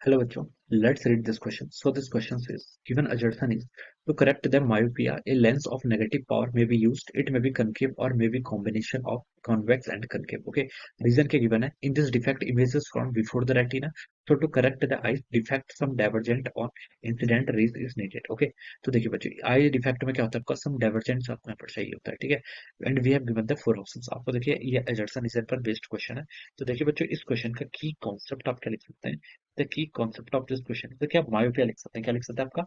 Hello बच्चों, let's read this question. So this question says, given assertion is to correct the myopia, a lens of negative power may be used. It may be concave or may be combination of convex and concave. Okay, reason क्या given है? In this defect, images from before the retina. So to correct the eye defect, some divergent or incident rays is needed. Okay, तो देखिए बच्चों, eye defect में क्या होता है? आपका some divergence आपको यहाँ पर चाहिए होता है, ठीक है? And we have given the four options. आपको देखिए ये assertion is पर based question है. तो देखिए बच्चों, इस क्वेश्चन का की कॉन्सेप्ट आप क्या लिख सकते हैं? The key concept of this question तो क्या मायोपिया लिख सकते हैं, क्या लिख सकते हैं आपका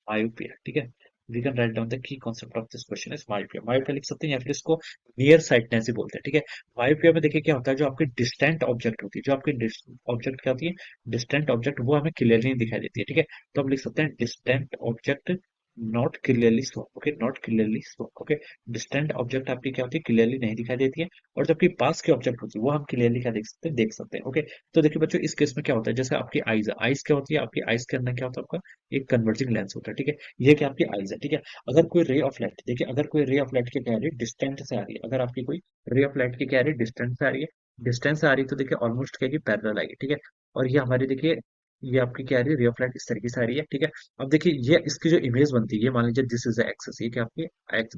मायोपिया, ठीक है? We can write down the key concept of this question is myopia. Myopia लिख सकते हैं या फिर इसको नियर साइटनेस ही बोलते हैं, ठीक है? मायोपिया में देखिए क्या होता है, जो आपकी डिस्टेंट ऑब्जेक्ट होती है, जो आपकी ऑब्जेक्ट क्या होती है, डिस्टेंट ऑब्जेक्ट, वो हमें क्लियरली नहीं दिखाई देती है, ठीक है? तो हम लिख सकते हैं distant object not clearly so, okay, not clearly so, okay. Distant object आपकी क्या होती है, क्लियरली नहीं दिखाई देती है, और जबकि पास की ऑब्जेक्ट होती है वो हम क्लियरली क्या देख सकते हैं, ओके। तो देखिए बच्चों, इस केस में क्या होता है, जैसे आपकी आईज, आईज क्या होती है, आपकी आईज के अंदर क्या होता है, आपका एक कन्वर्जिंग लेंस होता है, ठीक है? ये क्या आपकी आईज है, ठीक है? अगर कोई रे ऑफ लाइट, देखिए अगर कोई रे ऑफ लाइट की क्या आ रही है, डिस्टेंट से आ रही है, अगर आपकी कोई रे ऑफ लाइट की क्या आ रही है, डिस्टेंस से आ रही है, डिस्टेंस से आ रही है, तो देखिए ऑलमोस्ट क्या है कि पैरेलल आएगी, ठीक है? और ये हमारी देखिए, ये आपकी क्या आ रही है, रे ऑफ लाइट इस तरीके से आ रही है, ठीक है? अब देखिए ये इसकी जो इमेज बनती है, ये मान लीजिए दिस इज एक्सेस, ये क्या आपकी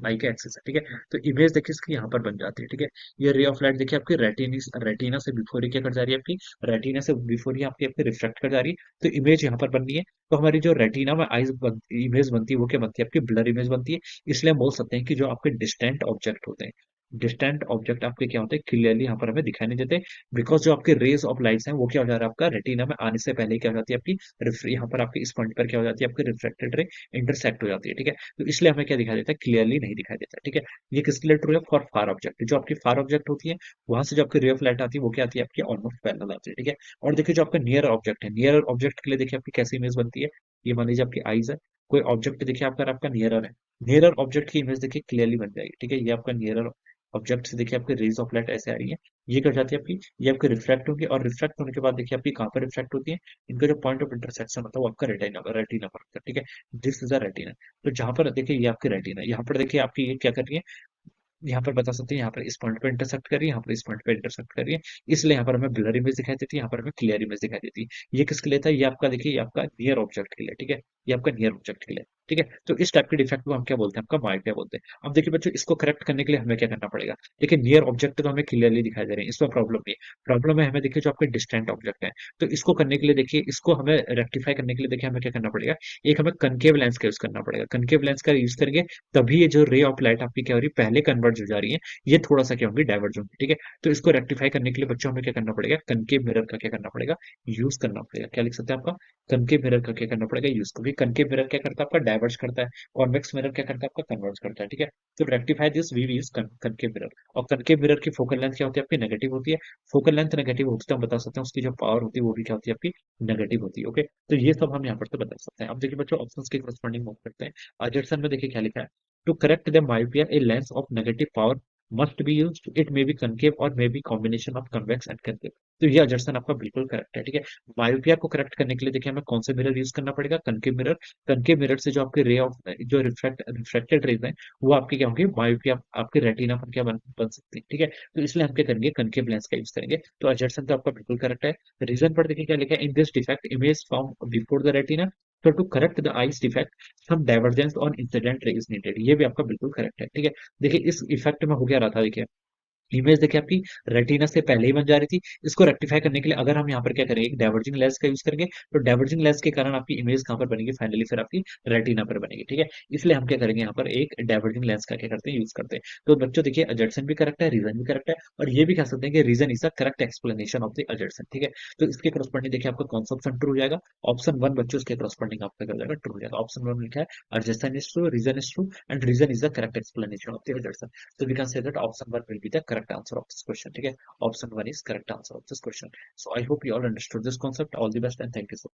आई का एक्सेस है, ठीक है? तो इमेज देखिए इसकी यहाँ पर बन जाती है, ठीक है? ये रे ऑफ लाइट देखिए आपकी रेटिना से बिफोर ही क्या कर जा रही है, आपकी रेटिना से बिफोर ही आपकी आपकी रिफ्लेक्ट कर जा रही है, तो इमेज यहाँ पर बन रही है। तो हमारी जो रेटिना में इमेज बनती है, वो क्या बनती है, आपकी ब्लर इमेज बनती है। इसलिए हम बोल सकते हैं कि जो आपके डिस्टेंट ऑब्जेक्ट होते हैं, डिस्टेंट ऑब्जेक्ट आपके क्या होते हैं, क्लियरली यहाँ पर हमें दिखाई नहीं देते, बिकॉज जो आपके रेज ऑफ लाइट्स हैं वो क्या हो जा रहा है, आपका रेटिना में आने से पहले ही क्या हो जाती है, आपकी यहाँ पर आपकी इस पॉइंट पर क्या हो जाती है, आपकी रिफ्लेक्टेड रे इंटरसेक्ट हो जाती है, ठीक है? तो इसलिए हमें क्या दिखाई देता है, क्लियरली नहीं दिखाई देता, ठीक है? ये किसके लिए ट्रू है, फॉर फार ऑब्जेक्ट, जो आपकी फार ऑब्जेक्ट होती है, वहां से जो आपकी रे ऑफ लाइट आती है वो क्या आती है, आपकी ऑलमोस्ट पैरेलल आती है, ठीक है? और देखिए जो आपका नियर ऑब्जेक्ट है, नियर ऑब्जेक्ट के लिए देखिए आपकी कैसी इमेज बनती है, ये मान लीजिए आपकी आईज है, कोई ऑब्जेक्ट देखिए आपका नियरर है, नियरर ऑब्जेक्ट की इमेज देखिए क्लियरली बन जाएगी, ठीक है? ये आपका नियरर ऑब्जेक्ट से देखिए आपके रेज ऑफ लाइट ऐसे आ रही है, ये कर जाती है आपकी, ये आपकी रिफ्लेक्ट होगी, और रिफ्लेक्ट होने के बाद देखिए आपकी कहाँ पर रिफ्लेक्ट होती है, इनका जो पॉइंट ऑफ इंटरसेक्शन होता है वो आपका रेटिना रेटिना पर होता है, ठीक है? This is a retina. तो जहां पर देखिए ये आपकी रेटिना, यहाँ पर देखिए आपकी ये क्या कर रही है, यहाँ पर बता सकते हैं, यहाँ पर इस पॉइंट पे इंटरसेक्ट कर रही है, यहाँ पर इस पॉइंट पे इंटरसेक्ट कर रही है, इसलिए यहाँ पर हमें ब्लर इमेज दिखाई देती है, यहाँ पर हमें क्लियर इमेज दिखाई देती है। ये किसके लिए था, ये आपका देखिए, ये आपका नियर ऑब्जेक्ट के लिए, ठीक है? ये आपका नियर ऑब्जेक्ट के लिए, ठीक है? तो इस टाइप के डिफेक्ट को हम क्या बोलते हैं, आपका मायोपिया बोलते हैं। अब देखिए बच्चों, इसको करेक्ट करने के लिए हमें क्या करना पड़ेगा, देखिए नियर ऑब्जेक्ट तो हमें क्लियरली दिखाई दे रहे हैं, इसमें प्रॉब्लम नहीं है। प्रॉब्लम है हमें देखिए जो आपके डिस्टेंट ऑब्जेक्ट है, तो इसको करने के लिए देखिए, इसको हमें रेक्टिफाई करने के लिए देखिए हमें क्या करना पड़ेगा, एक हमें कनकेव लेंस का यूज करना पड़ेगा। कनकेव लेंस का यूज करेंगे तभी ये जो रे ऑफ लाइट आपकी क्या हो रही है, पहले कन्वर्ज हो जा रही है, ये थोड़ा सा क्या होंगे, डाइवर्ज होंगे, ठीक है? तो इसको रेक्टिफाई करने के लिए बच्चों हमें क्या करना पड़ेगा, कनकेव मिरर का क्या करना पड़ेगा, यूज करना पड़ेगा। क्या लिख सकते हैं आपका, कनकेव मिरर का क्या करना पड़ेगा, यूज, क्योंकि कनकेव मिरर क्या करता है, आपका डाइवर्ज करता है, कॉन्वेक्स मिरर क्या करता है, आपका कन्वर्ज करता है, ठीक है? तो rectify this we use concave mirror. और कनकेव मिरर की फोकल लेंथ क्या होती है, आपकी नेगेटिव होती है। फोकल लेंथ नेगेटिव होती है तो हम बता सकते हैं उसकी जो पावर होती है वो भी क्या होती है, आपकी नेगेटिव होती है, ओके? तो ये सब हम यहाँ पर तो बता सकते हैं। अब देखिए बच्चों, ऑप्शंस के करस्पॉन्डिंग मूव करते हैं। अजर्सन में देखिए क्या लिखा है, to correct the myopia a lens of negative power must be used. It may be concave or may be combination of convex and concave. तो ये अजर्सन आपका बिल्कुल करेक्ट है, ठीक है? मायोपिया को करेक्ट करने के लिए देखिए हमें कौन से मिरर यूज करना पड़ेगा, कनकेव मिरर। कनकेव मिरर से जो आपके रे ऑफ, जो रिफ्लेक्टेड रेज है, वो आपकी क्या होंगी, मायोपिया आपके रेटिना पर क्या बन सकती है, ठीक है? तो इसलिए हम क्या करेंगे, कनकेव लेंस का यूज करेंगे। तो अजर्सन तो आपका बिल्कुल करेक्ट है। रीजन पर देखिए क्या लिखा है, in this defect image from before the retina, so to correct the eyes defect some divergence on incident ray is needed, ये भी आपका बिल्कुल करेक्ट है, ठीक है? देखिए इस इफेक्ट में हो क्या रहा था, देखिए इमेज देखिए आपकी रेटिना से पहले ही बन जा रही थी। इसको रेक्टिफाई करने के लिए अगर हम यहाँ पर क्या करेंगे, एक डाइवर्जिंग लेंस का यूज करेंगे, तो डाइवर्जिंग लेंस के कारण आपकी इमेज कहाँ पर बनेगी, फाइनली फिर आपकी रेटिना पर बनेगी, ठीक है? इसलिए हम क्या करेंगे, यहाँ पर एक डाइवर्जिंग लेंस का क्या करते हैं, यूज करते हैं। तो बच्चों देखिए, अजर्सन भी करेक्ट है, रीजन भी करेक्ट है, और ये भी कह सकते हैं कि reason is a correct explanation of the assertion, ठीक है? तो इसके करस्पॉन्डिंग देखिए आपका कौन सा ऑप्शन ट्रू हो जाएगा, ऑप्शन वन बच्चों इसके करस्पॉन्डिंग आपका क्या हो जाएगा, ट्रू हो जाएगा। ऑप्शन वन में लिखा है assertion is true, reason is true, and reason is the correct explanation of the assertion. So we can say that option 1 will be the correct answer of this question. Okay, option 1 is correct answer of this question. So I hope you all understood this concept. All the best and thank you so much.